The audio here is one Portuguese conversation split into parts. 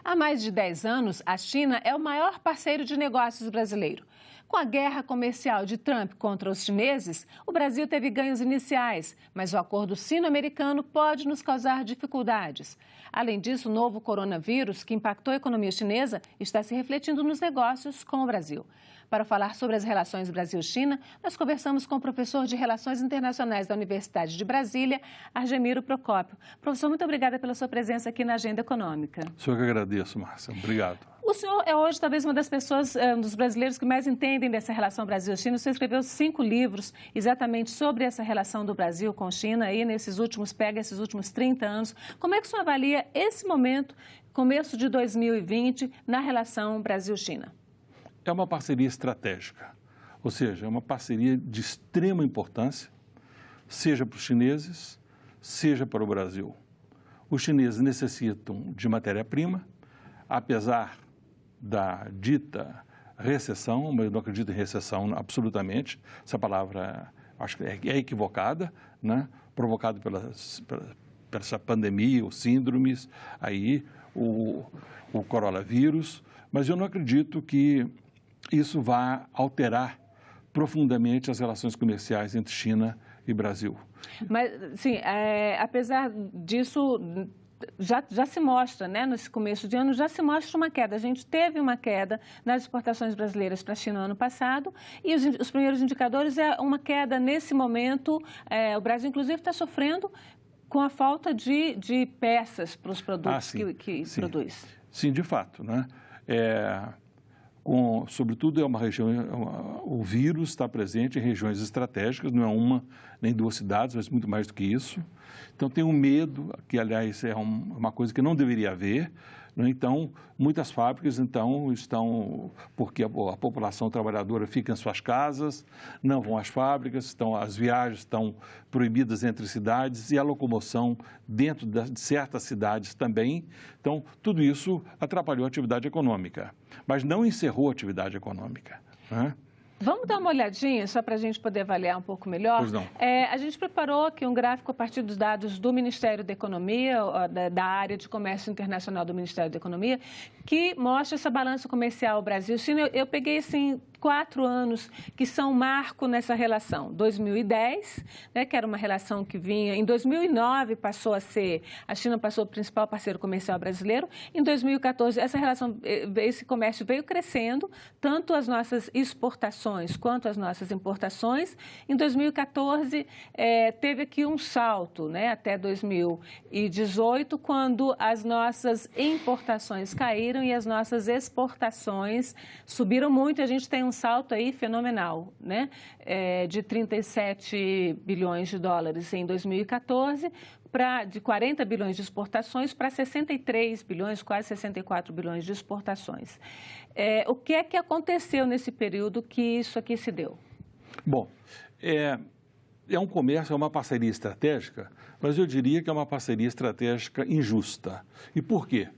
Há mais de 10 anos, a China é o maior parceiro de negócios brasileiro. Com a guerra comercial de Trump contra os chineses, o Brasil teve ganhos iniciais, mas o acordo sino-americano pode nos causar dificuldades. Além disso, o novo coronavírus, que impactou a economia chinesa, está se refletindo nos negócios com o Brasil. Para falar sobre as relações Brasil-China, nós conversamos com o professor de Relações Internacionais da Universidade de Brasília, Argemiro Procópio. Professor, muito obrigada pela sua presença aqui na Agenda Econômica. Sou eu que agradeço, Márcia. Obrigado. O senhor é hoje talvez uma das pessoas, um dos brasileiros que mais entendem dessa relação Brasil-China. O senhor escreveu 5 livros exatamente sobre essa relação do Brasil com China, aí esses últimos 30 anos. Como é que o senhor avalia esse momento, começo de 2020, na relação Brasil-China? É uma parceria estratégica, ou seja, é uma parceria de extrema importância, seja para os chineses, seja para o Brasil. Os chineses necessitam de matéria-prima, apesar da dita recessão, mas eu não acredito em recessão absolutamente, essa palavra acho que é equivocada, né? Provocada pela essa pandemia, os síndromes, aí, o coronavírus, mas eu não acredito que isso vai alterar profundamente as relações comerciais entre China e Brasil. Mas, sim, apesar disso, já se mostra, né, nesse começo de ano, já se mostra uma queda. A gente teve uma queda nas exportações brasileiras para a China no ano passado e os primeiros indicadores é uma queda nesse momento. O Brasil, inclusive, está sofrendo com a falta de peças para os produtos que produz. Sim, de fato, né? Sobretudo, é uma região, o vírus está presente em regiões estratégicas, não é uma nem 2 cidades, mas muito mais do que isso. Então, tem um medo, que, aliás, é uma coisa que não deveria haver, né? Então, muitas fábricas estão, porque a população trabalhadora fica em suas casas, não vão às fábricas, as viagens estão proibidas entre cidades e a locomoção dentro de certas cidades também. Então, tudo isso atrapalhou a atividade econômica, mas não encerrou a atividade econômica, né? Vamos dar uma olhadinha, só para a gente poder avaliar um pouco melhor? Pois não. A gente preparou aqui um gráfico a partir dos dados do Ministério da Economia, da área de comércio internacional do Ministério da Economia, que mostra essa balança comercial Brasil-China. Eu peguei, assim, 4 anos que são marco nessa relação. 2010, né, que era uma relação que vinha... Em 2009, a China passou o principal parceiro comercial brasileiro. Em 2014, esse comércio veio crescendo, tanto as nossas exportações quanto as nossas importações. Em 2014, teve aqui um salto, né, até 2018, quando as nossas importações caíram e as nossas exportações subiram muito. A gente tem um salto aí fenomenal, né, de 37 bilhões de dólares em 2014, de 40 bilhões de exportações para 63 bilhões, quase 64 bilhões de exportações. O que é que aconteceu nesse período que isso aqui se deu? Bom, é um comércio, é uma parceria estratégica, mas eu diria que é uma parceria estratégica injusta. E por quê?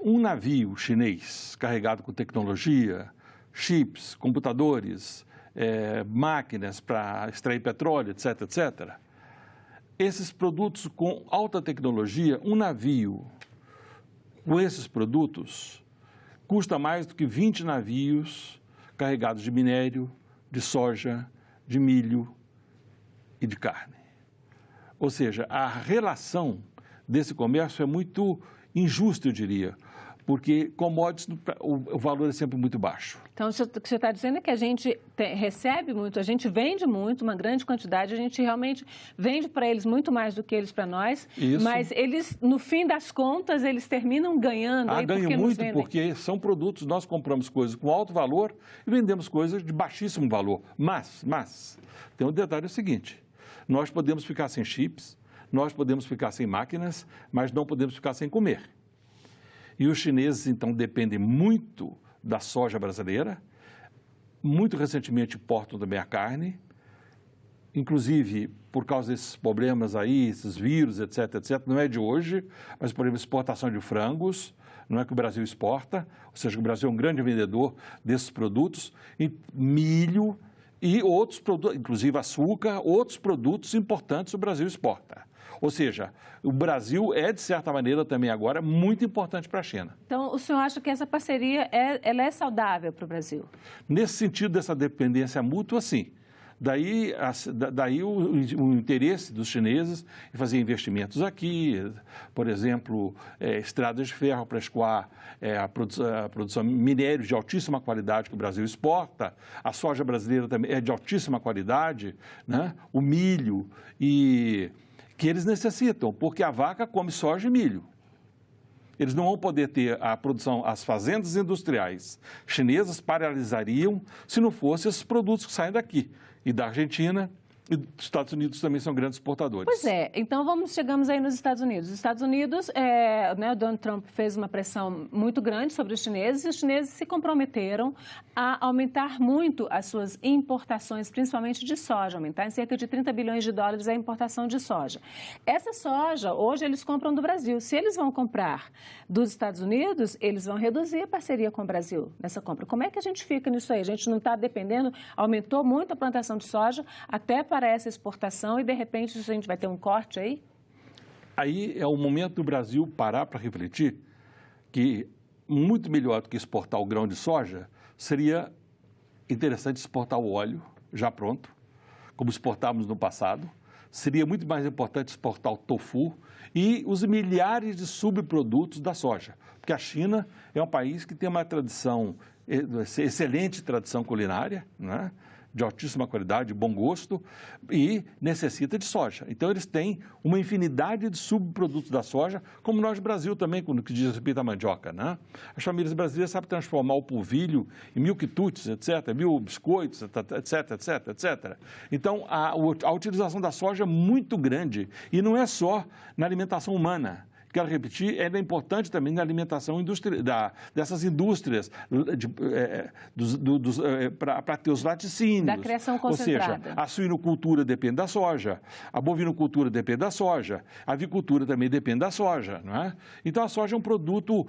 Um navio chinês carregado com tecnologia, chips, computadores, máquinas para extrair petróleo, etc., etc., esses produtos com alta tecnologia, um navio com esses produtos custa mais do que 20 navios carregados de minério, de soja, de milho e de carne. Ou seja, a relação desse comércio é muito injusta, eu diria, porque commodities, o valor é sempre muito baixo. Então, o que você está dizendo é que a gente recebe muito, a gente vende muito, uma grande quantidade, a gente realmente vende para eles muito mais do que eles para nós, isso. Mas eles, no fim das contas, eles terminam ganhando. Ganham muito porque são produtos, nós compramos coisas com alto valor e vendemos coisas de baixíssimo valor. Mas, tem um detalhe, é o seguinte, nós podemos ficar sem chips, nós podemos ficar sem máquinas, mas não podemos ficar sem comer. E os chineses, então, dependem muito da soja brasileira, muito recentemente importam também a carne, inclusive por causa desses problemas aí, esses vírus, etc., não é de hoje, mas, por exemplo, exportação de frangos, não é que o Brasil exporta, ou seja, o Brasil é um grande vendedor desses produtos, e milho e outros produtos, inclusive açúcar, outros produtos importantes o Brasil exporta. Ou seja, o Brasil é, de certa maneira, também agora muito importante para a China. Então, o senhor acha que essa parceria ela é saudável para o Brasil? Nesse sentido dessa dependência mútua, sim. Daí o interesse dos chineses em fazer investimentos aqui, por exemplo, estradas de ferro para escoar a produção de minérios de altíssima qualidade que o Brasil exporta, a soja brasileira também é de altíssima qualidade, né? O milho, e que eles necessitam, porque a vaca come soja e milho. Eles não vão poder ter a produção, as fazendas industriais chinesas paralisariam se não fossem esses produtos que saem daqui. E da Argentina e dos Estados Unidos também são grandes exportadores. Pois é, então chegamos aí nos Estados Unidos. Os Estados Unidos, o Donald Trump fez uma pressão muito grande sobre os chineses e os chineses se comprometeram a aumentar muito as suas importações, principalmente de soja, aumentar em cerca de 30 bilhões de dólares a importação de soja. Essa soja, hoje, eles compram do Brasil. Se eles vão comprar dos Estados Unidos, eles vão reduzir a parceria com o Brasil nessa compra. Como é que a gente fica nisso aí? A gente não está dependendo, aumentou muito a plantação de soja, até para essa exportação e, de repente, a gente vai ter um corte aí? Aí é o momento do Brasil parar para refletir que muito melhor do que exportar o grão de soja, seria interessante exportar o óleo já pronto, como exportávamos no passado. Seria muito mais importante exportar o tofu e os milhares de subprodutos da soja, porque a China é um país que tem uma tradição, excelente tradição culinária, né? De altíssima qualidade, de bom gosto, e necessita de soja. Então, eles têm uma infinidade de subprodutos da soja, como nós no Brasil também, quando que diz respeito à mandioca, né? As famílias brasileiras sabem transformar o polvilho em mil quitutes, etc., mil biscoitos, etc., etc., etc. Então, a utilização da soja é muito grande, e não é só na alimentação humana. Quero repetir, ela é importante também na alimentação dessas indústrias, para ter os laticínios. Da criação concentrada. Ou seja, a suinocultura depende da soja, a bovinocultura depende da soja, a avicultura também depende da soja, não é? Então, a soja é um produto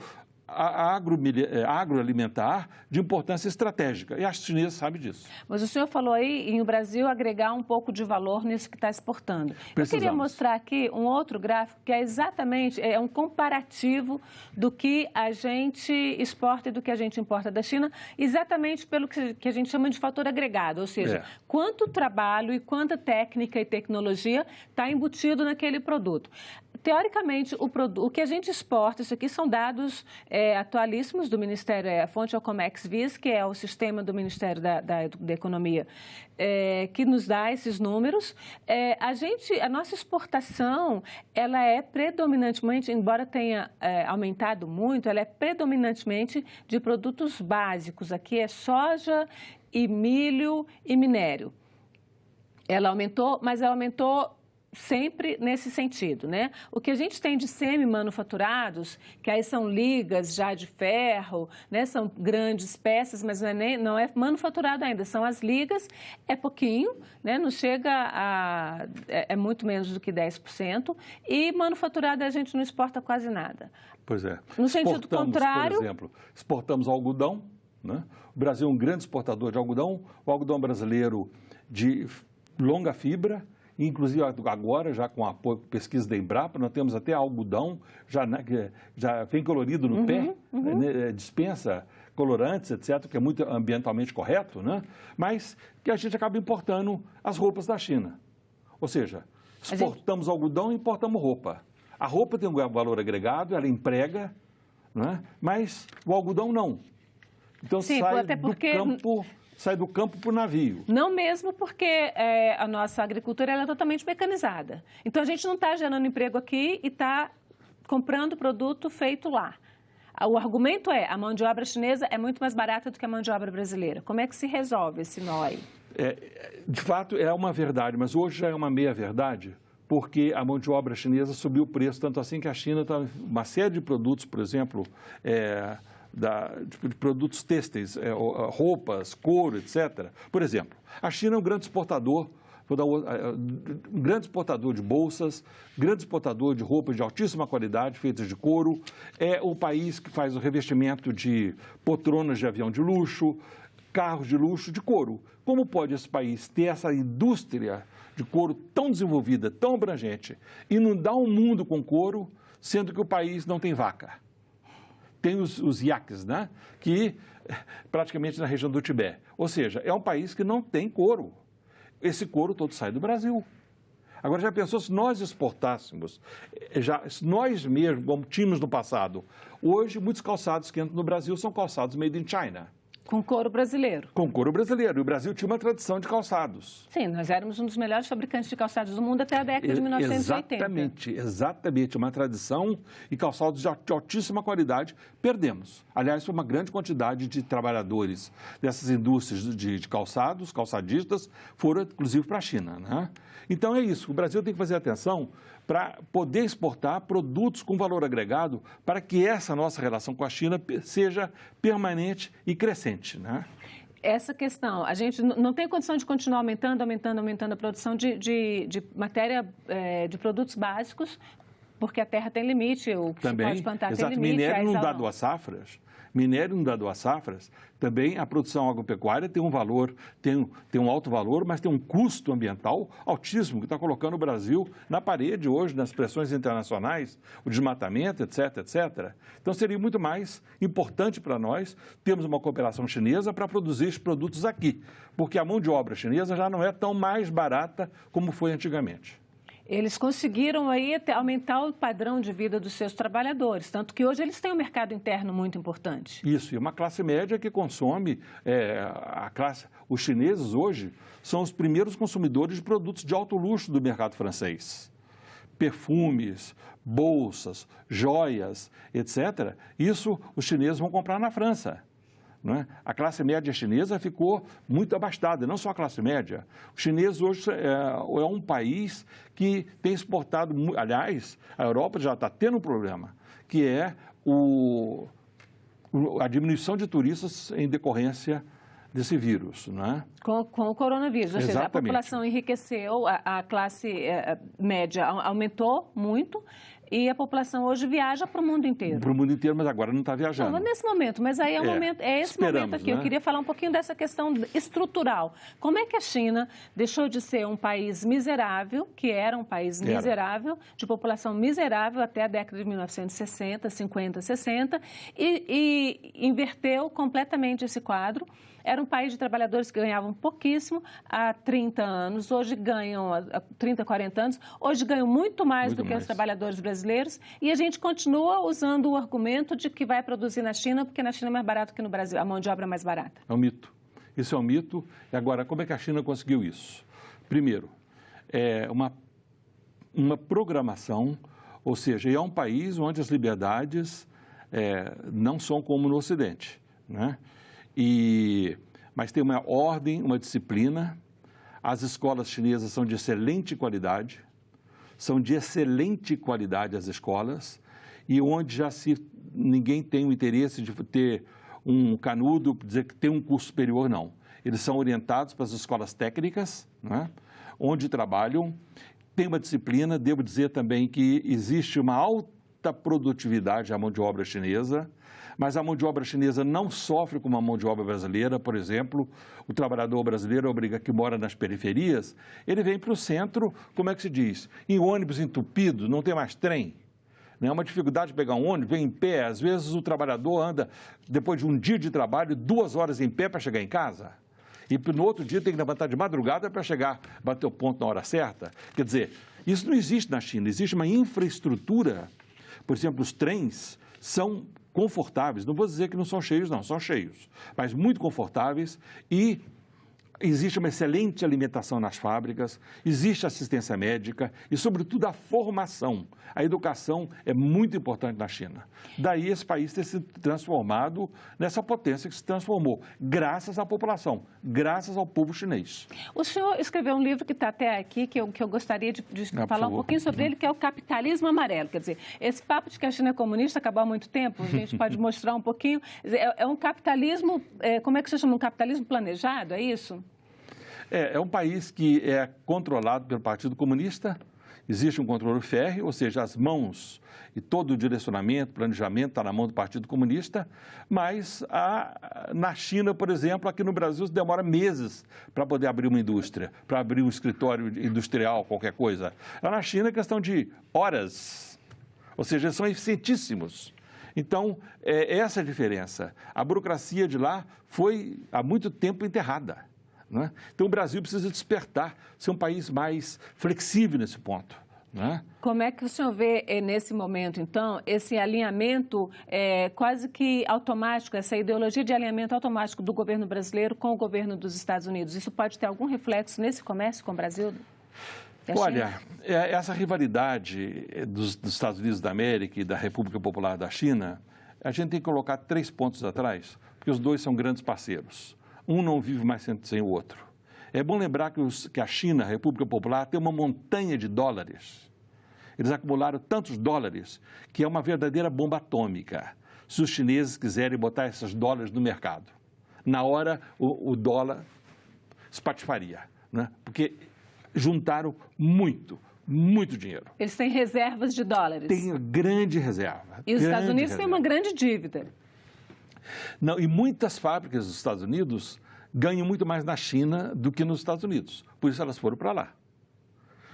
agroalimentar de importância estratégica, e a China sabe disso. Mas o senhor falou aí em o Brasil agregar um pouco de valor nisso que está exportando. Eu queria mostrar aqui um outro gráfico que é exatamente, um comparativo do que a gente exporta e do que a gente importa da China, exatamente pelo que a gente chama de fator agregado, ou seja, quanto trabalho e quanta técnica e tecnologia está embutido naquele produto. Teoricamente, o que a gente exporta, isso aqui são dados atualíssimos do Ministério, a fonte é o Comex-Vis, que é o sistema do Ministério da Economia, que nos dá esses números. A nossa exportação, ela é predominantemente, embora tenha aumentado muito, ela é predominantemente de produtos básicos. Aqui é soja e milho e minério. Ela aumentou, mas ela aumentou sempre nesse sentido, né? O que a gente tem de semi-manufaturados, que aí são ligas já de ferro, né? São grandes peças, mas não é manufaturado ainda, são as ligas, é pouquinho, né? Não chega a... é muito menos do que 10%, e manufaturado a gente não exporta quase nada. Pois é. No sentido contrário... Por exemplo, exportamos algodão, né? O Brasil é um grande exportador de algodão, o algodão brasileiro de longa fibra, inclusive agora, já com apoio pesquisa da Embrapa, nós temos até algodão, já vem colorido no pé, dispensa colorantes, etc., que é muito ambientalmente correto, né? Mas que a gente acaba importando as roupas da China. Ou seja, exportamos algodão e importamos roupa. A roupa tem um valor agregado, ela emprega, né? Mas o algodão não. Então, sim, sai do campo para o navio. Não mesmo porque a nossa agricultura ela é totalmente mecanizada. Então, a gente não está gerando emprego aqui e está comprando produto feito lá. O argumento a mão de obra chinesa é muito mais barata do que a mão de obra brasileira. Como é que se resolve esse nó aí? De fato, é uma verdade, mas hoje já é uma meia-verdade, porque a mão de obra chinesa subiu o preço, tanto assim que a China está... Uma série de produtos, por exemplo... de produtos têxteis, roupas, couro, etc. Por exemplo, a China é um grande exportador, um grande exportador de bolsas, grande exportador de roupas de altíssima qualidade, feitas de couro, é o país que faz o revestimento de poltronas de avião de luxo, carros de luxo de couro. Como pode esse país ter essa indústria de couro tão desenvolvida, tão abrangente, inundar o mundo com couro, sendo que o país não tem vaca? Tem os iaques, né? Que praticamente na região do Tibete. Ou seja, é um país que não tem couro. Esse couro todo sai do Brasil. Agora, já pensou se nós exportássemos, se nós mesmos, como tínhamos no passado, hoje muitos calçados que entram no Brasil são calçados made in China. Com couro brasileiro. Com couro brasileiro. E o Brasil tinha uma tradição de calçados. Sim, nós éramos um dos melhores fabricantes de calçados do mundo até a década de 1980. Exatamente. Uma tradição e calçados de altíssima qualidade. Perdemos. Aliás, foi uma grande quantidade de trabalhadores dessas indústrias de calçados, calçadistas, foram inclusive para a China, né? Então é isso. O Brasil tem que fazer atenção para poder exportar produtos com valor agregado para que essa nossa relação com a China seja permanente e crescente, né? Essa questão, a gente não tem condição de continuar aumentando a produção de matéria, de produtos básicos, porque a terra tem limite, o que também, se pode plantar exato, tem limite. Minério não dado às safras, também a produção agropecuária tem um valor, tem um alto valor, mas tem um custo ambiental altíssimo, que está colocando o Brasil na parede hoje, nas pressões internacionais, o desmatamento, etc, etc. Então, seria muito mais importante para nós termos uma cooperação chinesa para produzir esses produtos aqui, porque a mão de obra chinesa já não é tão mais barata como foi antigamente. Eles conseguiram aí aumentar o padrão de vida dos seus trabalhadores, tanto que hoje eles têm um mercado interno muito importante. Isso, e uma classe média que consome, os chineses hoje são os primeiros consumidores de produtos de alto luxo do mercado francês. Perfumes, bolsas, joias, etc. Isso os chineses vão comprar na França. Né? A classe média chinesa ficou muito abastada, não só a classe média. O chinês hoje é um país que tem exportado, aliás, a Europa já está tendo um problema, que é a diminuição de turistas em decorrência desse vírus, né? Com o coronavírus, ou seja, a Exatamente. população enriqueceu, a classe média aumentou muito e a população hoje viaja para o mundo inteiro. Para o mundo inteiro, mas agora não está viajando. Não, nesse momento, mas aí esse momento aqui. Né? Eu queria falar um pouquinho dessa questão estrutural. Como é que a China deixou de ser um país miserável, que era um país miserável, de população miserável até a década de 1960, 50, 60, e inverteu completamente esse quadro. Era um país de trabalhadores que ganhavam pouquíssimo há 30 anos, hoje ganham, há 30, 40 anos, hoje ganham muito mais do que os trabalhadores brasileiros e a gente continua usando o argumento de que vai produzir na China, porque na China é mais barato que no Brasil, a mão de obra é mais barata. É um mito. Isso é um mito. E agora, como é que a China conseguiu isso? Primeiro, uma programação, ou seja, é um país onde as liberdades não são como no Ocidente, né? Mas tem uma ordem, uma disciplina. As escolas chinesas são de excelente qualidade, as escolas, e onde ninguém tem o interesse de ter um canudo, dizer que tem um curso superior, não. Eles são orientados para as escolas técnicas, né, onde trabalham, tem uma disciplina. Devo dizer também que existe uma alta produtividade à mão de obra chinesa, mas a mão de obra chinesa não sofre como a mão de obra brasileira. Por exemplo, o trabalhador brasileiro que mora nas periferias, ele vem para o centro, como é que se diz? Em ônibus entupido, não tem mais trem. É uma dificuldade de pegar um ônibus, vem em pé. Às vezes o trabalhador anda, depois de um dia de trabalho, 2 horas em pé para chegar em casa. E no outro dia tem que levantar de madrugada para bater o ponto na hora certa. Quer dizer, isso não existe na China. Existe uma infraestrutura. Por exemplo, os trens são confortáveis, não vou dizer que não são cheios, não, são cheios, mas muito confortáveis, e existe uma excelente alimentação nas fábricas, existe assistência médica e, sobretudo, a formação. A educação é muito importante na China. Daí esse país ter se transformado nessa potência que se transformou, graças à população, graças ao povo chinês. O senhor escreveu um livro que está até aqui, que eu gostaria de falar um pouquinho sobre ele, que é o Capitalismo Amarelo. Quer dizer, esse papo de que a China é comunista acabou há muito tempo, a gente pode mostrar um pouquinho. É um capitalismo, como é que se chama? Um capitalismo planejado, é isso? É um país que é controlado pelo Partido Comunista existe um controle férreo, ou seja, as mãos e todo o direcionamento, planejamento está na mão do Partido Comunista, mas na China, por exemplo, aqui no Brasil, demora meses para poder abrir uma indústria, para abrir um escritório industrial, qualquer coisa. Lá na China é questão de horas, ou seja, eles são eficientíssimos. Então, essa é a diferença. A burocracia de lá foi há muito tempo enterrada, né? Então, o Brasil precisa despertar, ser um país mais flexível nesse ponto, né? Como é que o senhor vê nesse momento, então, esse alinhamento quase que automático, essa ideologia de alinhamento automático do governo brasileiro com o governo dos Estados Unidos? Isso pode ter algum reflexo nesse comércio com o Brasil? Olha, essa rivalidade dos Estados Unidos da América e da República Popular da China, a gente tem que colocar 3 pontos atrás, porque os dois são grandes parceiros. Um não vive mais sem o outro. É bom lembrar que a China, a República Popular, tem uma montanha de dólares. Eles acumularam tantos dólares que é uma verdadeira bomba atômica. Se os chineses quiserem botar esses dólares no mercado, na hora o dólar espatifaria, né? Porque juntaram muito dinheiro. Eles têm reservas de dólares. Tem grande reserva. E os Estados Unidos têm uma grande dívida. Não, e muitas fábricas dos Estados Unidos ganham muito mais na China do que nos Estados Unidos. Por isso elas foram para lá.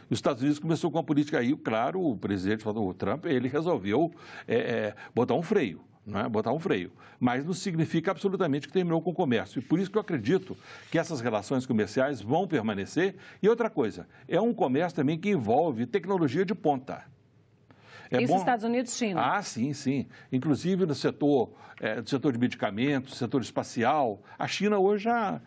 Os Estados Unidos começou com a política aí, claro, o presidente o Trump, ele resolveu botar um freio. Não é? Botar um freio, mas não significa absolutamente que terminou com o comércio. E por isso que eu acredito que essas relações comerciais vão permanecer. E outra coisa, é um comércio também que envolve tecnologia de ponta. Isso Estados Unidos e China? Ah, sim, sim. Inclusive no setor de medicamentos, setor espacial, a China hoje já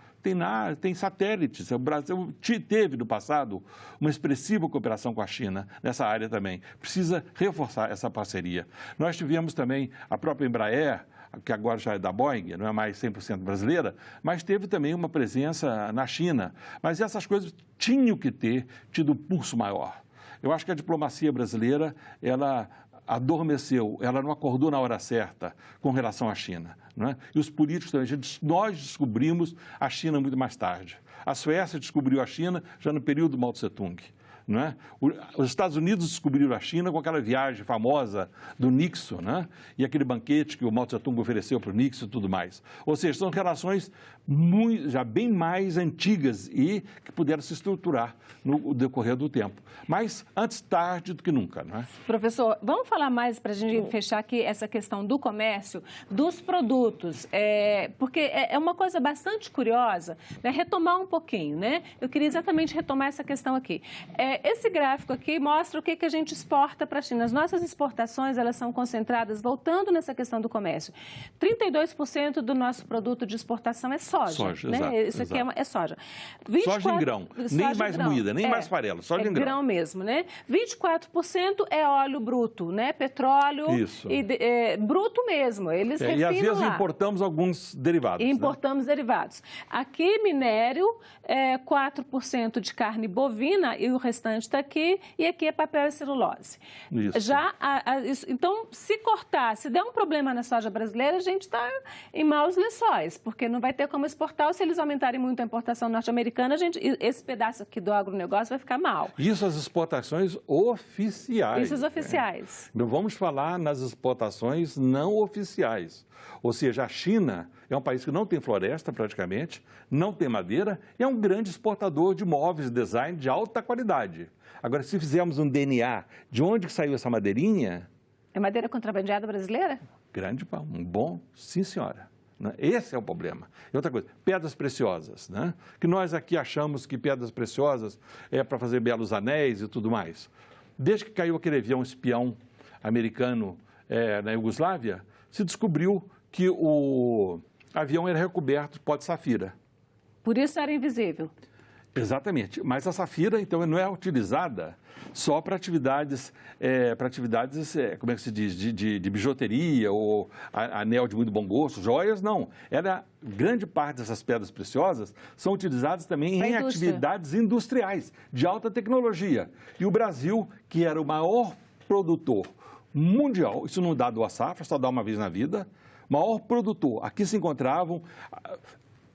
tem satélites. O Brasil teve no passado uma expressiva cooperação com a China nessa área também. Precisa reforçar essa parceria. Nós tivemos também a própria Embraer, que agora já é da Boeing, não é mais 100% brasileira, mas teve também uma presença na China. Mas essas coisas tinham que ter tido um pulso maior. Eu acho que a diplomacia brasileira, ela adormeceu, ela não acordou na hora certa com relação à China, não é? E os políticos também, nós descobrimos a China muito mais tarde. A Suécia descobriu a China já no período do Mao Tse-tung. Não é? Os Estados Unidos descobriram a China com aquela viagem famosa do Nixon, né? E aquele banquete que o Mao Tse-tung ofereceu para o Nixon e tudo mais. Ou seja, são relações já bem mais antigas e que puderam se estruturar no decorrer do tempo. Mas antes tarde do que nunca, não é? Professor, vamos falar mais para a gente fechar aqui essa questão do comércio, dos produtos, porque é uma coisa bastante curiosa, né? Retomar um pouquinho, né? Eu queria exatamente retomar essa questão aqui. Esse gráfico aqui mostra o que a gente exporta para a China. As nossas exportações, elas são concentradas, voltando nessa questão do comércio. 32% do nosso produto de exportação é soja, né? Exato, isso aqui é soja. Soja em grão, nem mais moída, nem mais farela, soja em grão. Grão mesmo, né? 24% é óleo bruto, né? Petróleo. Isso. Bruto mesmo, eles refinam e às vezes lá. Importamos alguns derivados. Importamos derivados. Aqui, minério, 4% de carne bovina e o restante está aqui, e aqui é papel e celulose. Isso. Então, se cortar, se der um problema na soja brasileira, a gente está em maus lençóis, porque não vai ter como exportar, ou se eles aumentarem muito a importação norte-americana, esse pedaço aqui do agronegócio vai ficar mal. Isso as exportações oficiais. Isso as oficiais. Não vamos falar nas exportações não oficiais. Ou seja, a China é um país que não tem floresta praticamente, não tem madeira e é um grande exportador de móveis e design de alta qualidade. Agora, se fizermos um DNA de onde saiu essa madeirinha... É madeira contrabandeada brasileira? Grande pau, um bom, sim senhora. Esse é o problema. E outra coisa, pedras preciosas, né? Que nós aqui achamos que pedras preciosas é para fazer belos anéis e tudo mais. Desde que caiu aquele avião espião americano na Iugoslávia, se descobriu que o avião era recoberto de pó de safira. Por isso era invisível. Exatamente, mas a safira, então, não é utilizada só para atividades, como é que se diz, de bijuteria ou anel de muito bom gosto, joias, não. Grande parte dessas pedras preciosas são utilizadas também em atividades industriais de alta tecnologia. E o Brasil, que era o maior produtor mundial, isso não dá duas safras, só dá uma vez na vida, maior produtor. Aqui se encontravam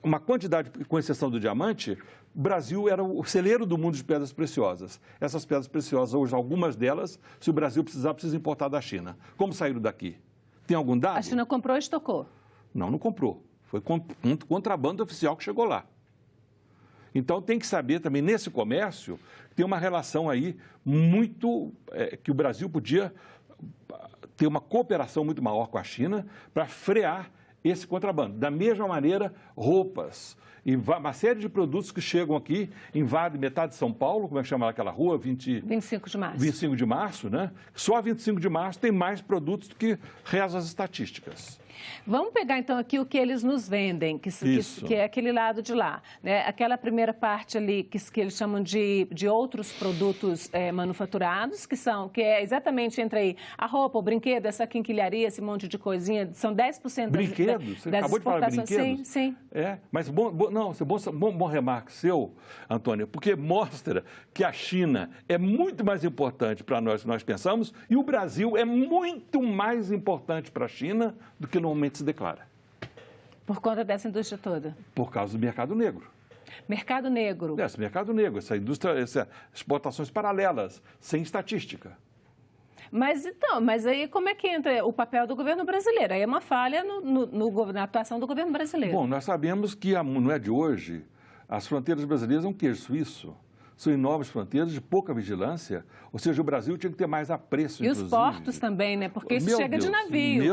uma quantidade, com exceção do diamante, o Brasil era o celeiro do mundo de pedras preciosas. Essas pedras preciosas, hoje, algumas delas, se o Brasil precisar, precisa importar da China. Como saíram daqui? Tem algum dado? A China comprou e estocou? Não, não comprou. Foi um contrabando oficial que chegou lá. Então, tem que saber também, nesse comércio, tem uma relação aí muito... que o Brasil podia ter uma cooperação muito maior com a China para frear esse contrabando. Da mesma maneira, roupas e uma série de produtos que chegam aqui, invadem metade de São Paulo, como é que chama aquela rua? 25 de março. 25 de março, né? Só 25 de março tem mais produtos do que rezam as estatísticas. Vamos pegar, então, aqui o que eles nos vendem, que é aquele lado de lá, né? Aquela primeira parte ali que eles chamam de outros produtos manufaturados, que é exatamente entre aí a roupa, o brinquedo, essa quinquilharia, esse monte de coisinha, são 10% brinquedos? Você das acabou de falar de Sim, brinquedos? sim. Mas bom remarque seu, Antônia, porque mostra que a China é muito mais importante para nós do que nós pensamos e o Brasil é muito mais importante para a China do que normalmente se declara. Por conta dessa indústria toda? Por causa do mercado negro. Mercado negro? Esse mercado negro, essa indústria, essas exportações paralelas, sem estatística. Mas aí como é que entra o papel do governo brasileiro? Aí é uma falha na atuação do governo brasileiro. Bom, nós sabemos que não é de hoje, as fronteiras brasileiras são um queijo suíço. São enormes fronteiras de pouca vigilância, ou seja, o Brasil tinha que ter mais apreço, inclusive. E os portos também, né? Porque isso chega de navio.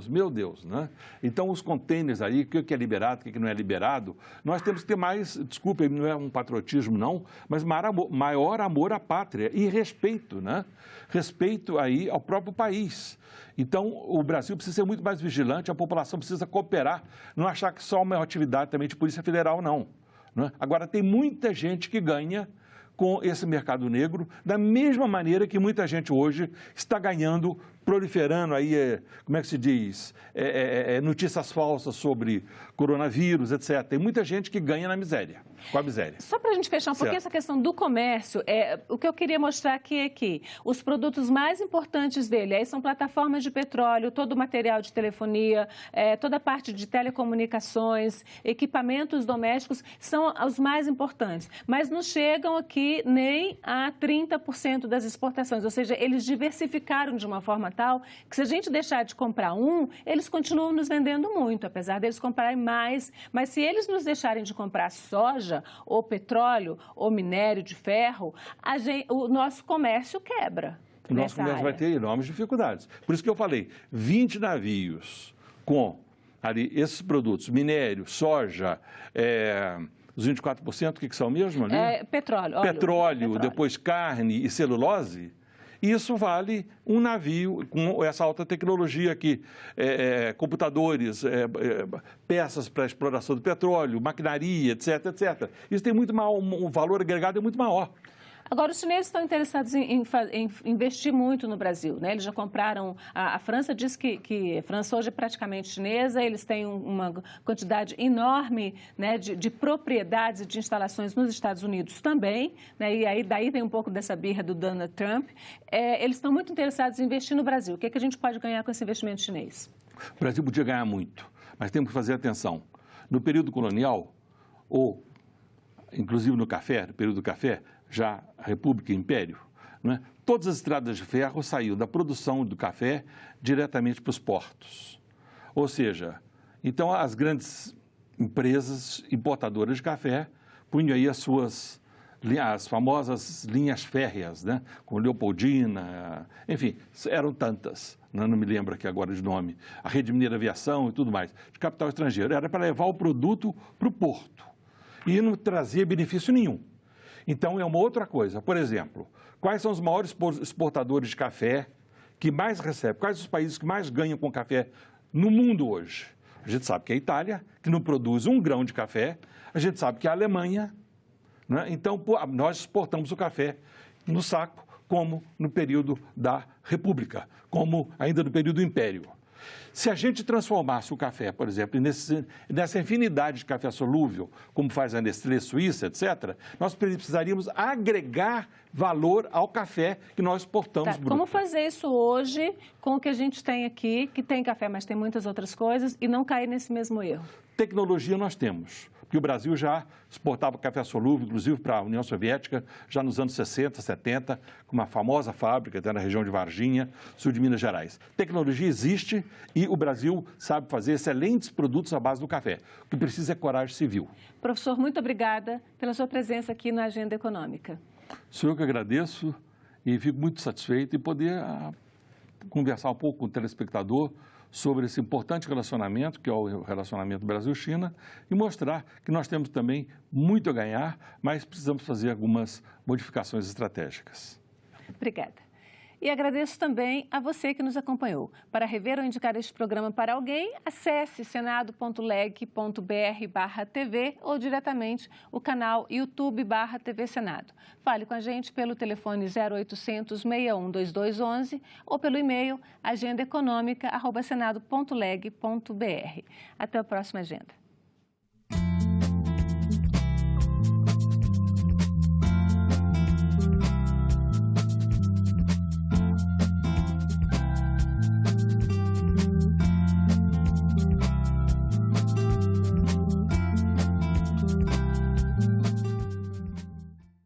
Meu Deus, né? Então, os contêineres aí, o que é liberado, o que não é liberado, nós temos que ter mais, desculpa, não é um patriotismo não, mas maior amor à pátria e respeito, né? Respeito aí ao próprio país. Então, o Brasil precisa ser muito mais vigilante, a população precisa cooperar, não achar que só é uma atividade também de Polícia Federal, não. Né? Agora, tem muita gente que ganha com esse mercado negro, da mesma maneira que muita gente hoje está ganhando, proliferando aí, como é que se diz, notícias falsas sobre coronavírus, etc. Tem muita gente que ganha na miséria, com a miséria. Só para a gente fechar um pouquinho essa questão do comércio, o que eu queria mostrar aqui é que os produtos mais importantes dele aí são plataformas de petróleo, todo o material de telefonia, toda a parte de telecomunicações, equipamentos domésticos, são os mais importantes. Mas não chegam aqui nem a 30% das exportações, ou seja, eles diversificaram de uma forma tal que se a gente deixar de comprar eles continuam nos vendendo muito, apesar deles comprarem mais. Mas se eles nos deixarem de comprar soja, ou petróleo, ou minério de ferro, o nosso comércio quebra. O nosso comércio vai ter enormes dificuldades. Por isso que eu falei, 20 navios com ali esses produtos, minério, soja, os 24%, o que são mesmo ali? Petróleo. Petróleo, depois carne e celulose. Isso vale um navio com essa alta tecnologia aqui, computadores, peças para exploração do petróleo, maquinaria, etc, etc. Isso tem muito maior, um valor agregado é muito maior. Agora, os chineses estão interessados em investir muito no Brasil, né? Eles já compraram... A França diz que a França hoje é praticamente chinesa, eles têm uma quantidade enorme, né, de propriedades e de instalações nos Estados Unidos também, né? E aí daí vem um pouco dessa birra do Donald Trump. Eles estão muito interessados em investir no Brasil. O que é que a gente pode ganhar com esse investimento chinês? O Brasil podia ganhar muito, mas temos que fazer atenção. No período colonial, ou inclusive no café, no período do café, já a República e Império, né? Todas as estradas de ferro saíam da produção do café diretamente para os portos. Ou seja, então as grandes empresas importadoras de café punham aí as famosas linhas férreas, né? Com Leopoldina, enfim, eram tantas, né? Não me lembro aqui agora de nome, a Rede Mineira Aviação e tudo mais, de capital estrangeiro. Era para levar o produto para o porto e não trazia benefício nenhum. Então, é uma outra coisa. Por exemplo, quais são os maiores exportadores de café que mais recebem? Quais os países que mais ganham com café no mundo hoje? A gente sabe que é a Itália, que não produz um grão de café. A gente sabe que é a Alemanha. Né? Então, nós exportamos o café no saco, como no período da República, como ainda no período do Império. Se a gente transformasse o café, por exemplo, nessa infinidade de café solúvel, como faz a Nestlé Suíça, etc., nós precisaríamos agregar valor ao café que nós exportamos. Como fazer isso hoje com o que a gente tem aqui, que tem café, mas tem muitas outras coisas, e não cair nesse mesmo erro? Tecnologia nós temos. que o Brasil já exportava café solúvel, inclusive para a União Soviética, já nos anos 60, 70, com uma famosa fábrica até na região de Varginha, sul de Minas Gerais. Tecnologia existe e o Brasil sabe fazer excelentes produtos à base do café. O que precisa é coragem civil. Professor, muito obrigada pela sua presença aqui na Agenda Econômica. Sou eu que agradeço e fico muito satisfeito em poder conversar um pouco com o telespectador sobre esse importante relacionamento, que é o relacionamento Brasil-China, e mostrar que nós temos também muito a ganhar, mas precisamos fazer algumas modificações estratégicas. Obrigada. E agradeço também a você que nos acompanhou. Para rever ou indicar este programa para alguém, acesse senado.leg.br/TV ou diretamente o canal YouTube/TV Senado. Fale com a gente pelo telefone 0800 61 2211 ou pelo e-mail agendaeconomica@senado.leg.br. Até a próxima agenda.